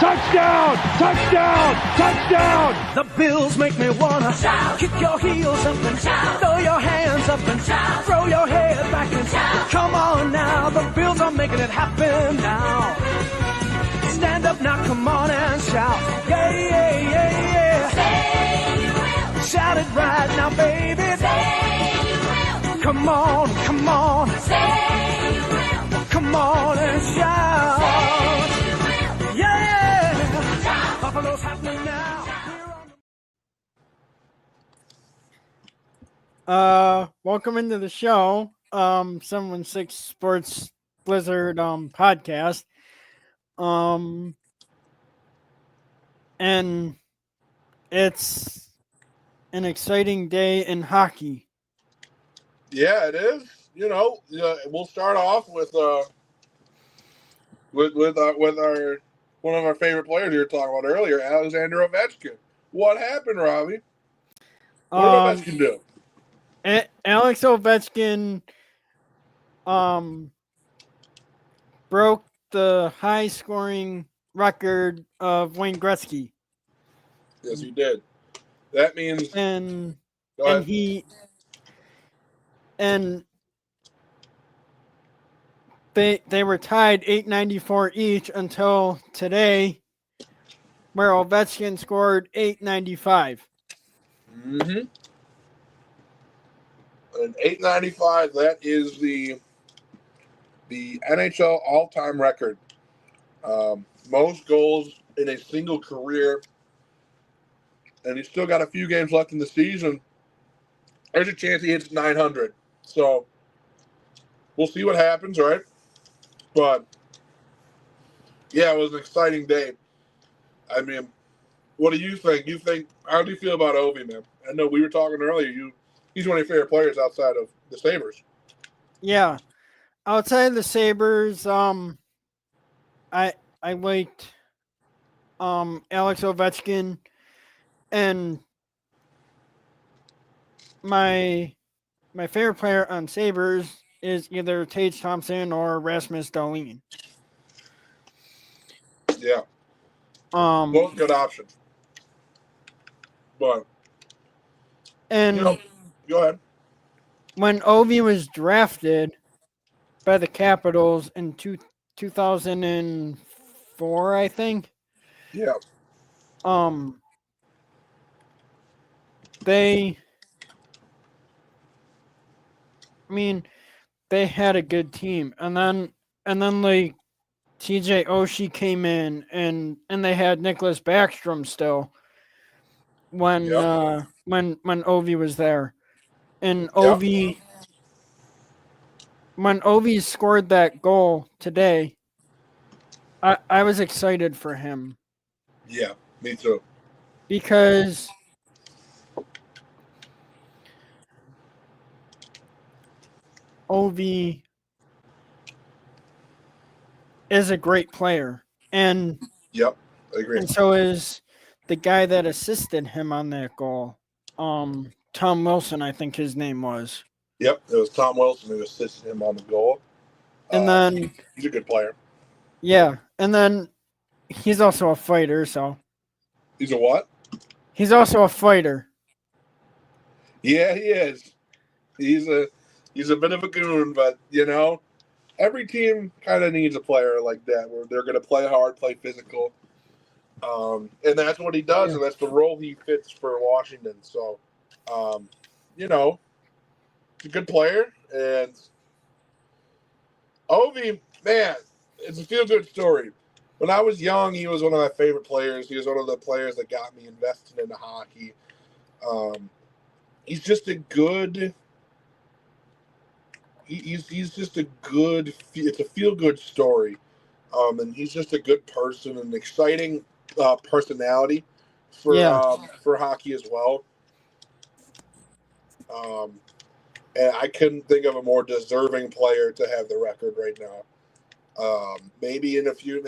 Touchdown! Touchdown! Touchdown! The Bills make me wanna shout. Kick your heels up and shout. Throw your hands up and shout. Throw your head back and shout. Come on now, the Bills are making it happen now. Stand up now, come on and shout. Yeah, yeah, yeah, yeah. Say you will. Shout it right now, baby. Say you will. Come on, come on. Say you will. Come on and shout. Say you will. Yeah. Shout. Buffalo's happening now. Welcome into the show. 716 Sports Blizzard podcast. And it's an exciting day in hockey. Yeah, it is. You know, we'll start off with our one of our favorite players you were talking about earlier, Alexander Ovechkin. What happened, Robby? What did Ovechkin do? Alex Ovechkin broke the high scoring record of Wayne Gretzky. Yes, he did. That means And go ahead. they were tied 894 each until today, where Ovechkin scored 895. Mm-hmm. An 895. That is the NHL all-time record. Most goals in a single career, and he's still got a few games left in the season. There's a chance he hits 900. So we'll see what happens, right? But yeah, it was an exciting day. I mean, what do you think? How do you feel about Ovi, man? I know we were talking earlier. He's one of your favorite players outside of the Sabres. Yeah, outside of the Sabres, I liked Alex Ovechkin, and my favorite player on Sabres is either Tage Thompson or Rasmus Dahlin. Yeah, both good options. But And go ahead. when Ovi was drafted by the Capitals in 2004, I think. Yeah. They had a good team, and then like TJ Oshie came in, and they had Nicholas Backstrom still when Ovi was there, and Ovi when Ovi scored that goal today, I was excited for him. Yeah, me too. Because Ovi is a great player, and I agree. And so is the guy that assisted him on that goal. Tom Wilson, I think his name was. Yep, it was Tom Wilson who assisted him on the goal. And then he's a good player. Yeah, and then he's also a fighter, so. He's a what? He's also a fighter. Yeah, he is. He's a bit of a goon, but every team kind of needs a player like that where they're going to play hard, play physical. And that's what he does, and that's the role he fits for Washington. So, he's a good player. And Ovi, man, it's a feel-good story. When I was young, he was one of my favorite players. He was one of the players that got me invested into hockey. He's just a good. He's just a good. It's a feel-good story, and he's just a good person, an exciting personality for hockey as well. And I couldn't think of a more deserving player to have the record right now. Maybe eventually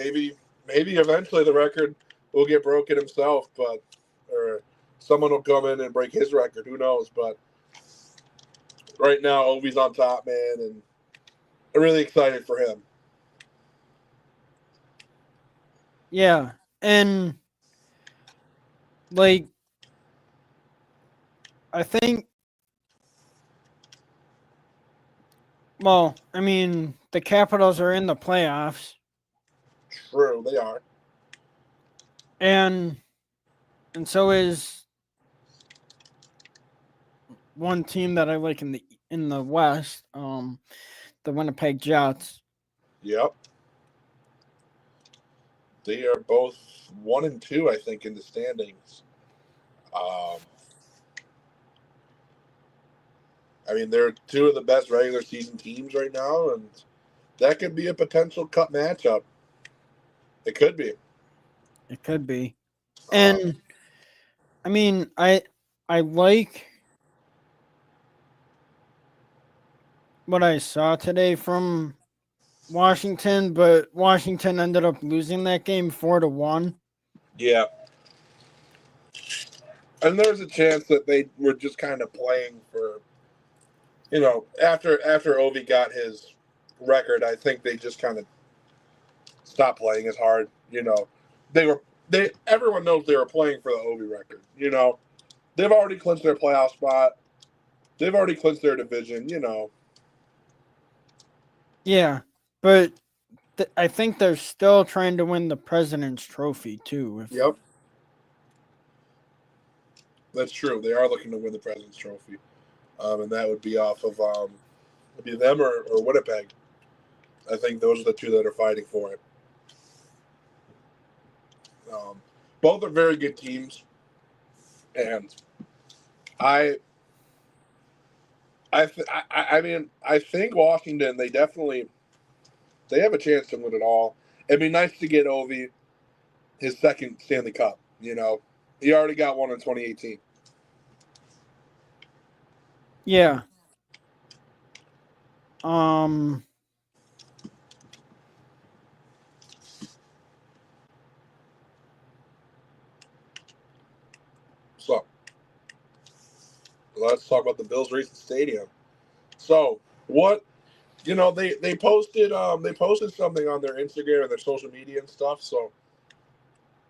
the record will get broken himself, or someone will come in and break his record. Who knows? But right now, Ovi's on top, man, and I'm really excited for him. Yeah, And like I think well, I mean, the Capitals are in the playoffs True, they are. and so is one team that I like in the West, the Winnipeg Jets. Yep. They are both 1 and 2, I think, in the standings. I mean, they're two of the best regular season teams right now, and that could be a potential cup matchup. It could be. It could be. And I mean, I like what I saw today from Washington, but Washington ended up losing that game 4-1. Yeah. And there's a chance that they were just kind of playing for, after Ovi got his record, I think they just kind of stopped playing as hard. Everyone knows they were playing for the Ovi record. They've already clinched their playoff spot. They've already clinched their division. Yeah, but I think they're still trying to win the President's Trophy too. Yep. That's true. They are looking to win the President's Trophy, and that would be off of it'd be them or Winnipeg. I think those are the two that are fighting for it. Both are very good teams, and I mean, I think Washington, they have a chance to win it all. It'd be nice to get Ovi his second Stanley Cup. He already got one in 2018. Yeah. So let's talk about the Bills' recent stadium. So what? They posted something on their Instagram and their social media and stuff. So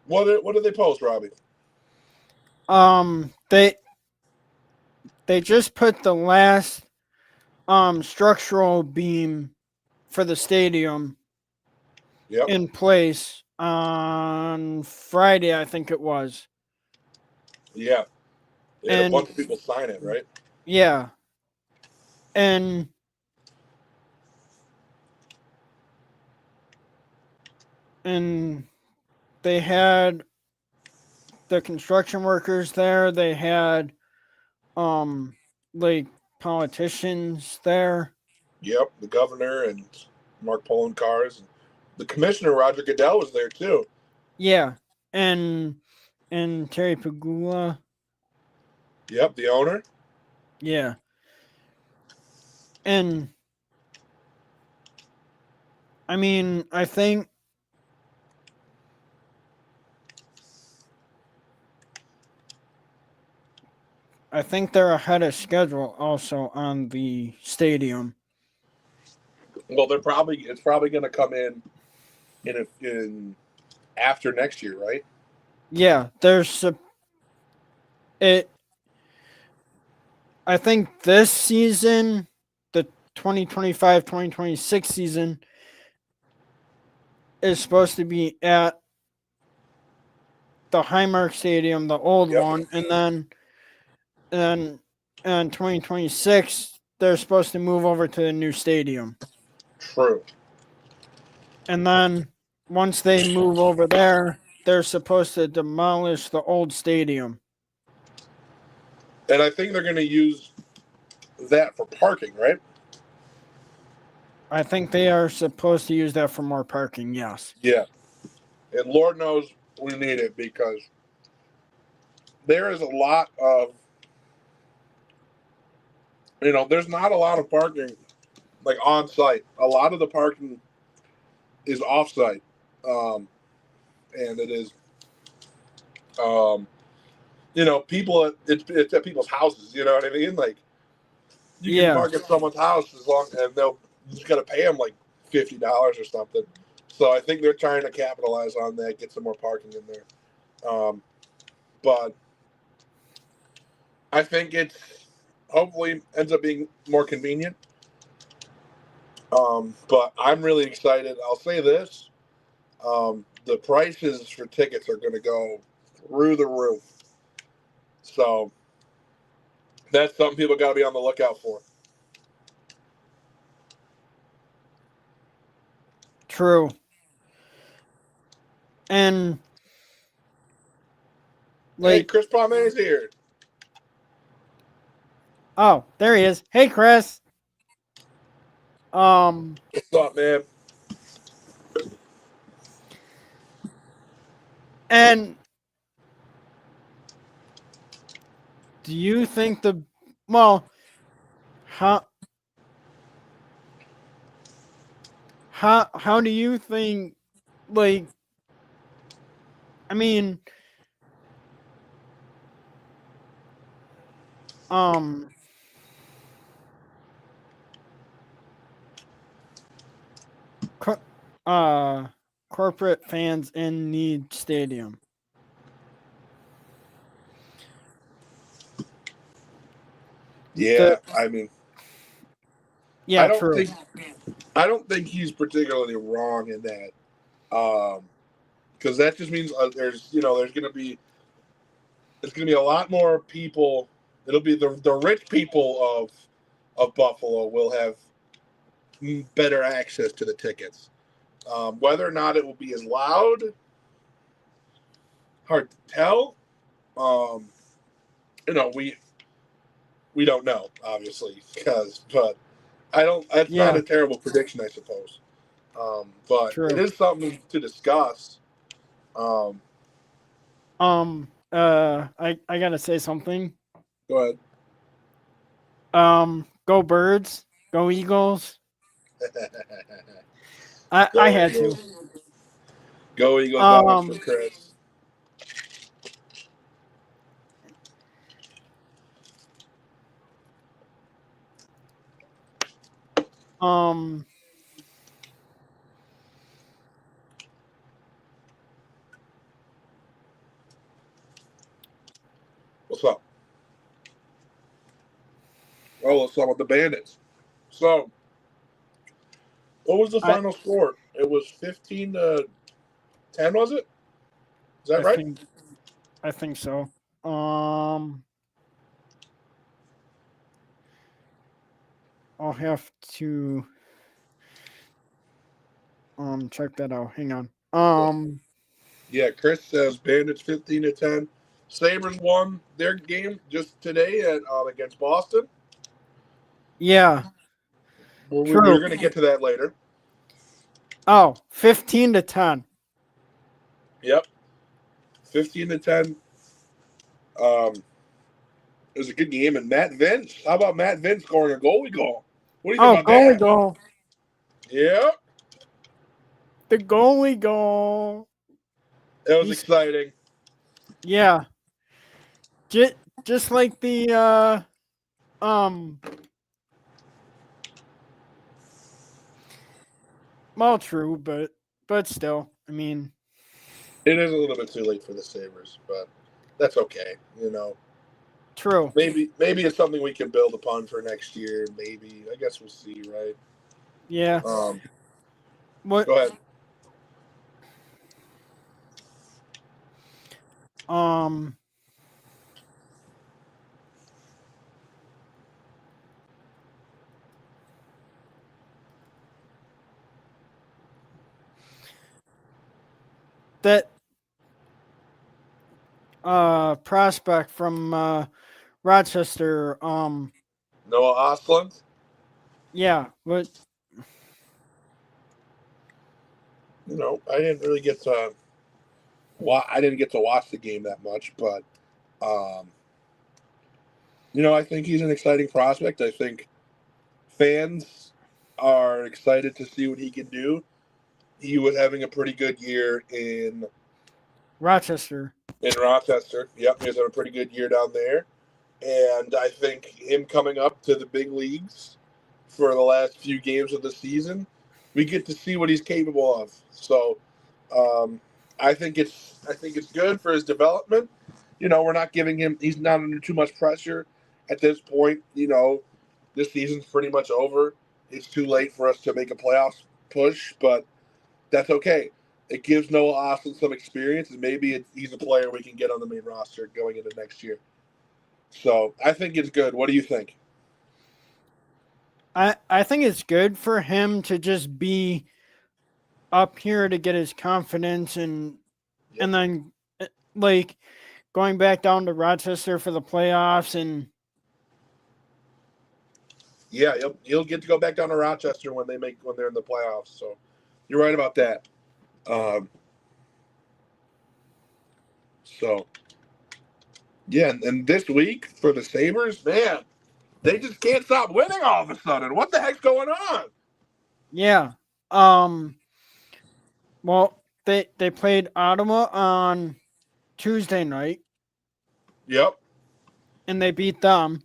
what did they post, Robby? They just put the last structural beam for the stadium Yep. in place on Friday, I think it was. Yeah. They had a And- bunch of people sign it, right? Yeah. And they had the construction workers there. They had like politicians there. Yep. The governor and Mark Poloncarz and the commissioner Roger Goodell was there too. Yeah. And Terry Pagula. Yep. The owner. Yeah. And I mean, I think they're ahead of schedule also on the stadium. Well, it's probably going to come in after next year, right? Yeah, I think this season, the 2025-2026 season, is supposed to be at the Highmark Stadium, the old Yep. one, and then in 2026 they're supposed to move over to the new stadium. True. And then once they move over there, they're supposed to demolish the old stadium. And I think they're going to use that for parking, right? I think they are supposed to use that for more parking, yes. Yeah. And Lord knows we need it because there is a lot of, there's not a lot of parking like on site. A lot of the parking is off site. And it is, people, it's at people's houses, you know what I mean? Like, you can park at someone's house and you just got to pay them like $50 or something. So I think they're trying to capitalize on that, get some more parking in there. But I think it's hopefully ends up being more convenient. But I'm really excited. I'll say this. The prices for tickets are going to go through the roof. So that's something people got to be on the lookout for. True. And Hey, like, Chris Palmer's here. oh, there he is. Hey, Chris. What's up, man? And do you think how do you think, like, I mean, corporate fans in the stadium? Yeah, I mean, Yeah, I don't true. think he's particularly wrong in that. Because that just means there's going to be a lot more people. It'll be the rich people of Buffalo will have better access to the tickets. Whether or not it will be as loud, hard to tell. We don't know, obviously, but I don't. That's not Yeah, a terrible prediction, I suppose. But true. it is something to discuss. Um, I gotta say something. go Go Birds, go Eagles. ahead. I had to. Go Eagles. That one's for Chris. Um, What's up? Oh, let's talk about the Bandits. So, what was the I final score? It was 15-10, was it? Is that I right? think so. I'll have to check that out. Hang on. Yeah, Chris says Bandits 15-10. Sabres won their game just today against Boston. Yeah, We're true. going to get to that later. Oh, 15-10. Yep, 15-10. It was a good game, and Matt Vince. How about Matt Vince scoring a goalie goal? What do you think about Goalie that? goal. Yep, The goalie goal. it was He's- exciting. Yeah. Just like the well, true, but still, I mean, It is a little bit too late for the Sabres, but that's okay. true. Maybe it's something we can build upon for next year. Maybe, I guess we'll see, right? Yeah. What? Go ahead. That prospect from Rochester. Noah Ostlund. Yeah, but I didn't really get to. I didn't get to watch the game that much, but I think he's an exciting prospect. I think fans are excited to see what he can do. He was having a pretty good year in Rochester. Rochester. Yep, he was having a pretty good year down there. And I think him coming up to the big leagues for the last few games of the season we get to see what he's capable of. So I think it's good for his development. We're not giving him. He's not under too much pressure at this point. This season's pretty much over. It's too late for us to make a playoffs push, but that's okay. It gives Noah Austin some experience, and maybe he's a player we can get on the main roster going into next year. So I think it's good. What do you think? I think it's good for him to just be up here to get his confidence and then like going back down to Rochester for the playoffs and Yeah, he'll get to go back down to Rochester when they're in the playoffs. So you're right about that. So yeah, and this week for the Sabres, man, they just can't stop winning all of a sudden. What the heck's going on? yeah. Well, they played Ottawa on Tuesday night Yep. and they beat them.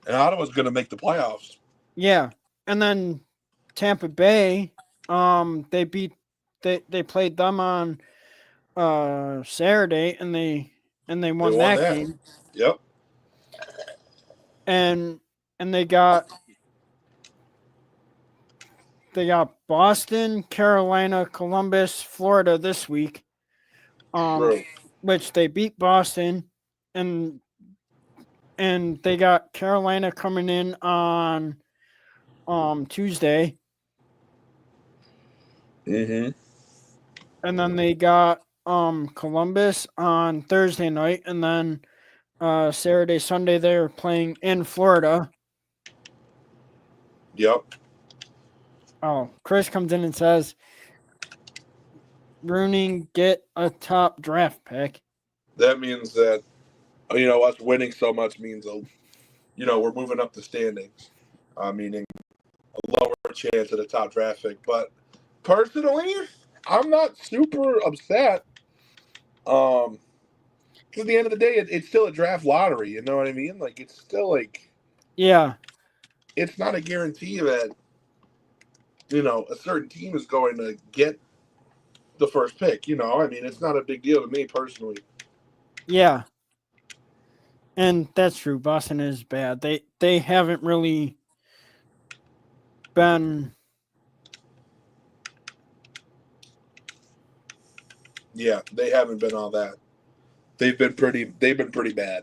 And Ottawa's going to make the playoffs. Yeah. And then Tampa Bay, they played them on Saturday and they won that game. Yep. And they got Boston, Carolina, Columbus, Florida this week. True. Which they beat Boston and they got Carolina coming in on Tuesday. Mm-hmm. And then they got Columbus on Thursday night, and then Saturday, Sunday they're playing in Florida. Yep. Oh, Chris comes in and says, Rooney, get a top draft pick. That means that us winning so much means we're moving up the standings, meaning a lower chance at a top draft pick. But personally, I'm not super upset. Because at the end of the day, it's still a draft lottery. You know what I mean? Like, it's still like, yeah, it's not a guarantee that a certain team is going to get the first pick. I mean, it's not a big deal to me personally. yeah. And that's true. Boston is bad. They haven't really been. Yeah, they haven't been all that. They've been pretty bad.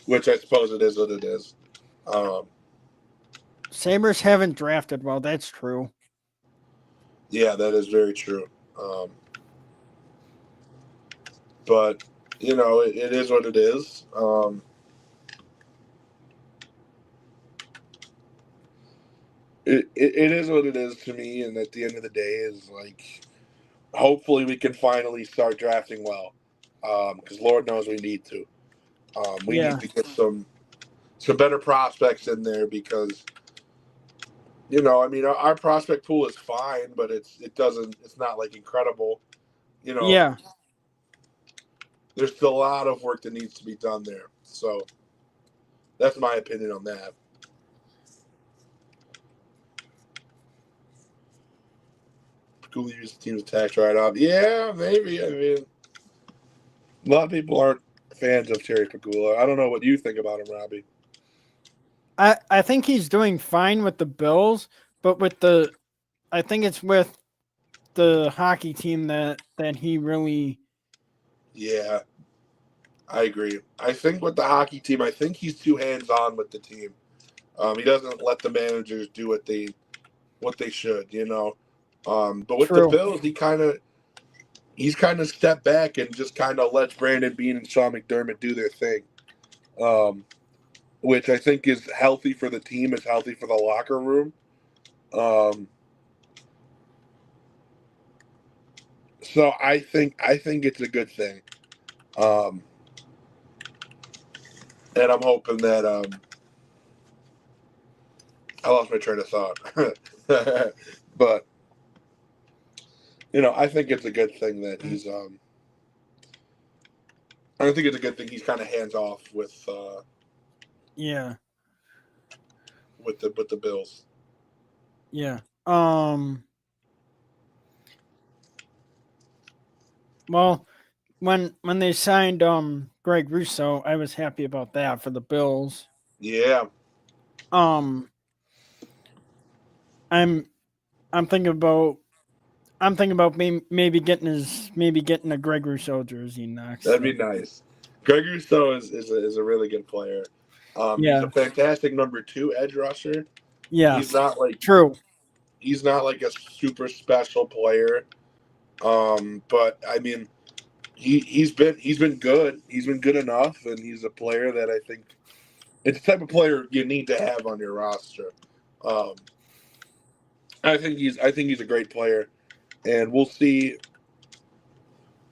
Which I suppose it is what it is. Sabres haven't drafted well. That's true. Yeah, that is very true. But it is what it is. It is what it is to me, and at the end of the day, is like, hopefully we can finally start drafting well, because Lord knows we need to. We need to get some better prospects in there because, I mean, our prospect pool is fine, but it's not like incredible. Yeah. There's still a lot of work that needs to be done there. So that's my opinion on that. Cool, use the team's tax write-off. Yeah, maybe. I mean, a lot of people aren't fans of Terry Pagula. I don't know what you think about him, Robby. I think he's doing fine with the Bills, but I think it's with the hockey team that he really. Yeah, I agree. I think with the hockey team, I think he's too hands-on with the team. He doesn't let the managers do what they should, But with True. the Bills, he's kind of stepped back and just kind of lets Brandon Beane and Sean McDermott do their thing, which I think is healthy for the team. It's healthy for the locker room. So I think it's a good thing, and I'm hoping that I lost my train of thought, but. I think it's a good thing that he's. I think it's a good thing he's kind of hands off with. Yeah. with the Bills. Yeah. Well, when they signed Greg Russo, I was happy about that for the Bills. Yeah, Um, I'm thinking about maybe getting a Greg Rousseau jersey next. that'd be nice. Greg Rousseau is a really good player. He's Yeah. a fantastic number 2 edge rusher. Yeah. He's not like True. a super special player. But I mean, he's been good. He's been good enough, and he's a player that I think it's the type of player you need to have on your roster. I think he's a great player, and we'll see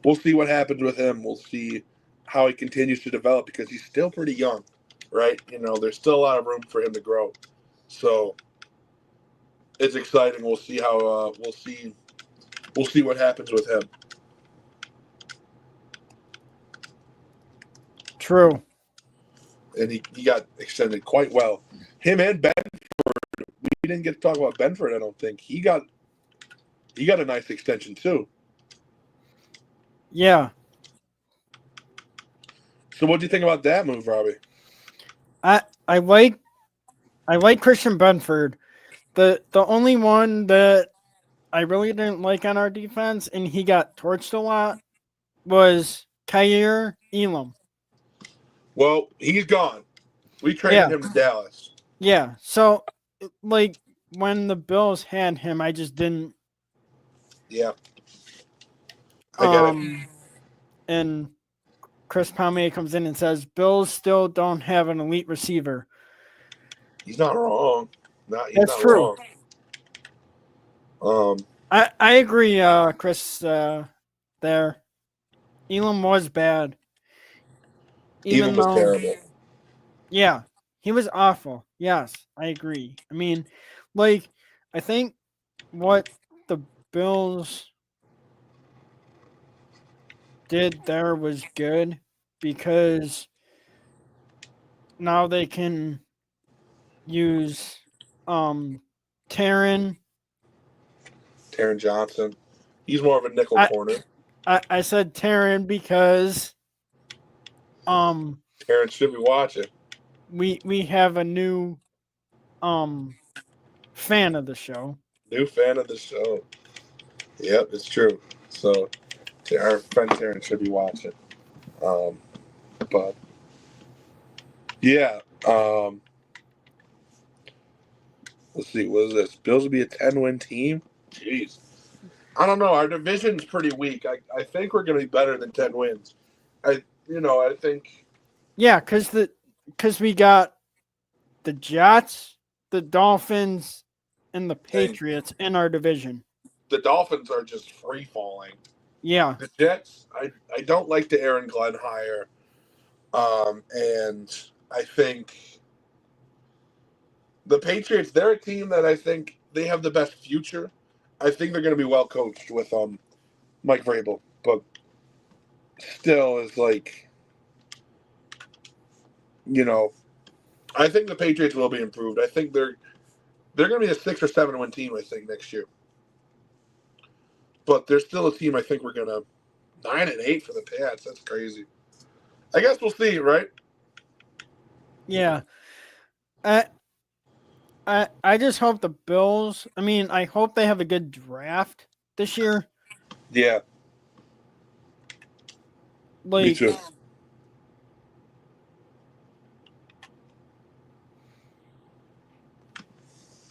what happens with him. We'll see how he continues to develop because he's still pretty young, right? There's still a lot of room for him to grow. So it's exciting. We'll see how we'll see what happens with him. True. And he got extended quite well. Him and Benford. We didn't get to talk about Benford. I don't think he got a nice extension too. Yeah. So what do you think about that move, Robby? I like Christian Benford. The only one that I really didn't like on our defense, and he got torched a lot, was Kyer Elam. Well, he's gone. We traded him to Dallas. Yeah. So, like, when the Bills had him, I just didn't. Yeah. I get it. And Chris Palmier comes in and says, Bills still don't have an elite receiver. He's not wrong. He's That's not true. wrong. I agree, Chris, there. Elam was bad. Even was terrible. Yeah, he was awful. Yes, I agree. I mean, like, I think what the Bills did there was good because now they can use Taron Johnson. He's more of a nickel corner. I said Taron because Taron should be watching. We have a new fan of the show. New fan of the show. Yep, it's true. So our friend Taron should be watching. But yeah. Let's see. What is this? Bills will be a 10-win team. Jeez. I don't know. Our division's pretty weak. I think we're going to be better than 10 wins. I think. Yeah, because we got the Jets, the Dolphins, and the Patriots in our division. The Dolphins are just free falling. Yeah. The Jets, I don't like the Aaron Glenn hire. And I think the Patriots, they're a team that I think they have the best future. I think they're going to be well coached with Mike Vrabel, but still is like, I think the Patriots will be improved. I think they're going to be a 6 or 7 win team, I think, next year. But they're still a team I think we're going to 9-8 for the Pats. That's crazy. I guess we'll see, right? Yeah. I just hope the Bills, I hope they have a good draft this year. Yeah. Me too.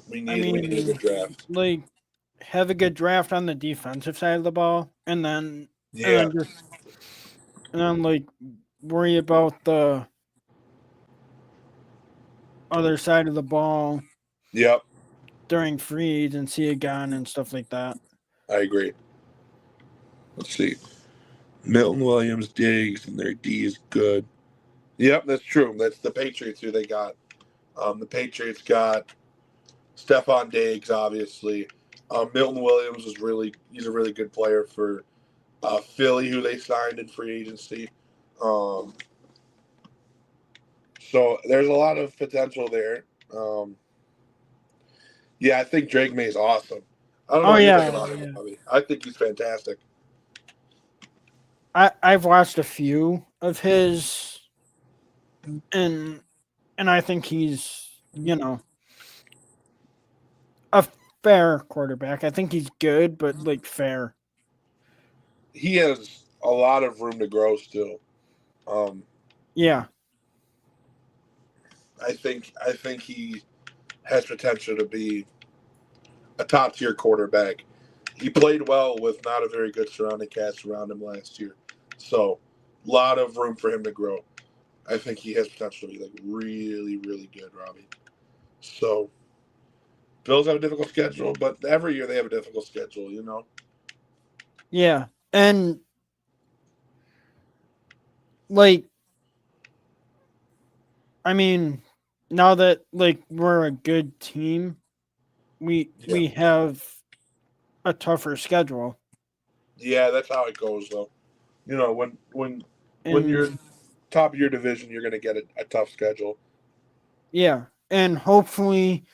We need a good draft. Like, have a good draft on the defensive side of the ball, and then like worry about the other side of the ball. Yep. During free agency again and stuff like that. I agree. Let's see. Milton Williams, Diggs, and their D is good. Yep, that's true. That's the Patriots who they got. The Patriots got Stephon Diggs, obviously. Milton Williams he's a really good player for Philly, who they signed in free agency. So there's a lot of potential there. Yeah, I think Drake May's awesome. I don't know Oh what you yeah, think about him, Robby. I think he's fantastic. I've watched a few of his, and I think he's a fair quarterback. I think he's good, but like fair. He has a lot of room to grow still. Um, Yeah, I think he has potential to be a top tier quarterback. He played well with not a very good surrounding cast around him last year, so a lot of room for him to grow. I think he has potential to be like really, really good, Robbie. So Bills have a difficult schedule, but every year they have a difficult schedule, you know. yeah, and like I mean, now that like we're a good team, Yeah, we have a tougher schedule, yeah, that's how it goes, though. You know, when you're and top of your division, you're going to get a tough schedule. yeah, and hopefully,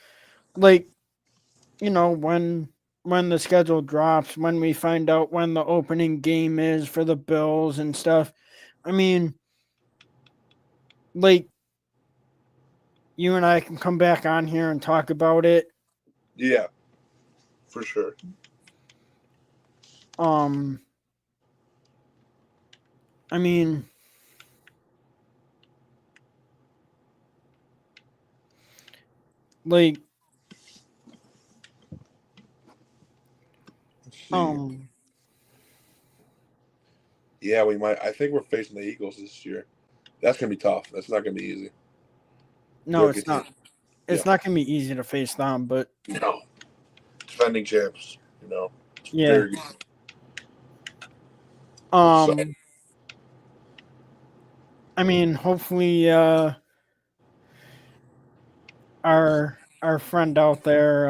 like when the schedule drops, when we find out when the opening game is for the Bills and stuff. I mean, like you and I can come back on here and talk about it. Yeah, for sure. Um, I mean, like, Let's see. um, Yeah, we might. I think we're facing the Eagles this year. That's going to be tough. That's not going to be easy. no, They're a it's good team. not. Yeah. It's not gonna be easy to face them, but No. Defending champs, you know. It's yeah. very good. So, Um, I mean, hopefully, our friend out there,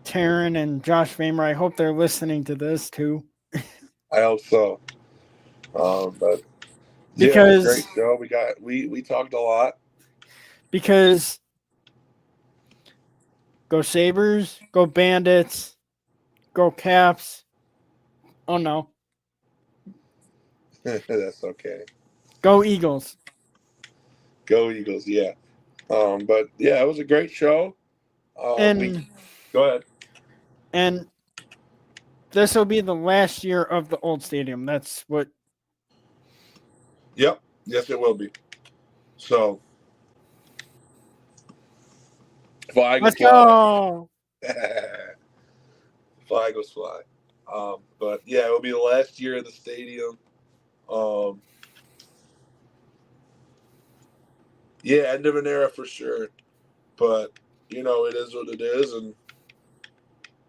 Taryn and Josh Famer, I hope they're listening to this too, I hope so. But yeah, it was a great because show. We talked a lot. because go Sabres, go Bandits, go Caps. Oh no, That's okay. go Eagles. Go Eagles, yeah. But yeah, it was a great show. We And go ahead. and this will be the last year of the old stadium. That's what. Yep. Yes, it will be. So fly Let's Eagles fly. go. Fly Eagles fly. But yeah, it will be the last year of the stadium. Um, yeah, end of an era for sure. But you know, it is what it is, and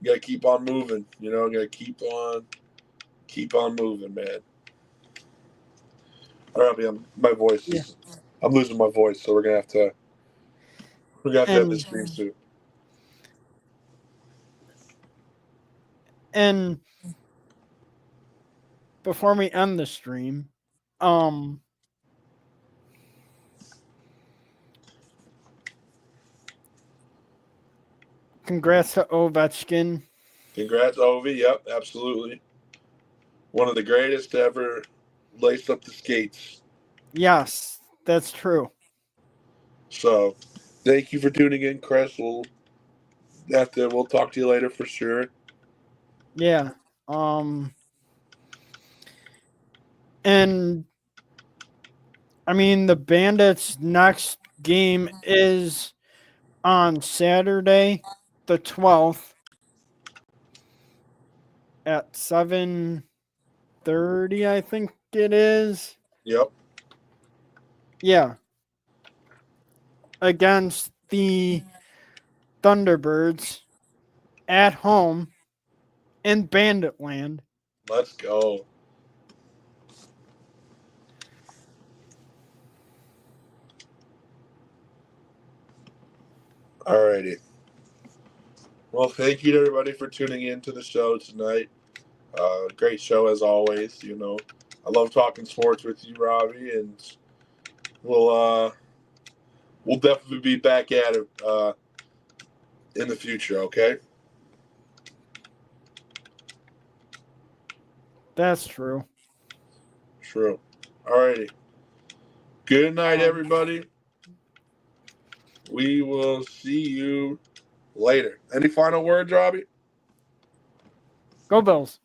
you gotta keep on moving. You know, gotta keep on moving, man. All right, man. My voice Yeah. is. I'm losing my voice, so we're gonna have this And stream soon. and before we end the stream, um, congrats to Ovechkin. Congrats, Ovi. Yep, absolutely. One of the greatest to ever lace up the skates. Yes, that's true. So, thank you for tuning in, Chris. We'll talk to you later for sure. Yeah. Um, and I mean, the Bandits' next game is on Saturday, the 12th at 7:30, I think it is. Yep. Yeah, against the Thunderbirds at home in Banditland. Let's go. Alrighty. Well, thank you to everybody for tuning in to the show tonight. Great show as always. You know, I love talking sports with you, Robbie, and we'll we'll definitely be back at it in the future, okay? That's true. True. All righty. Good night, everybody. We will see you later. Any final words, Robby? Go Bills.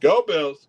Go Bills.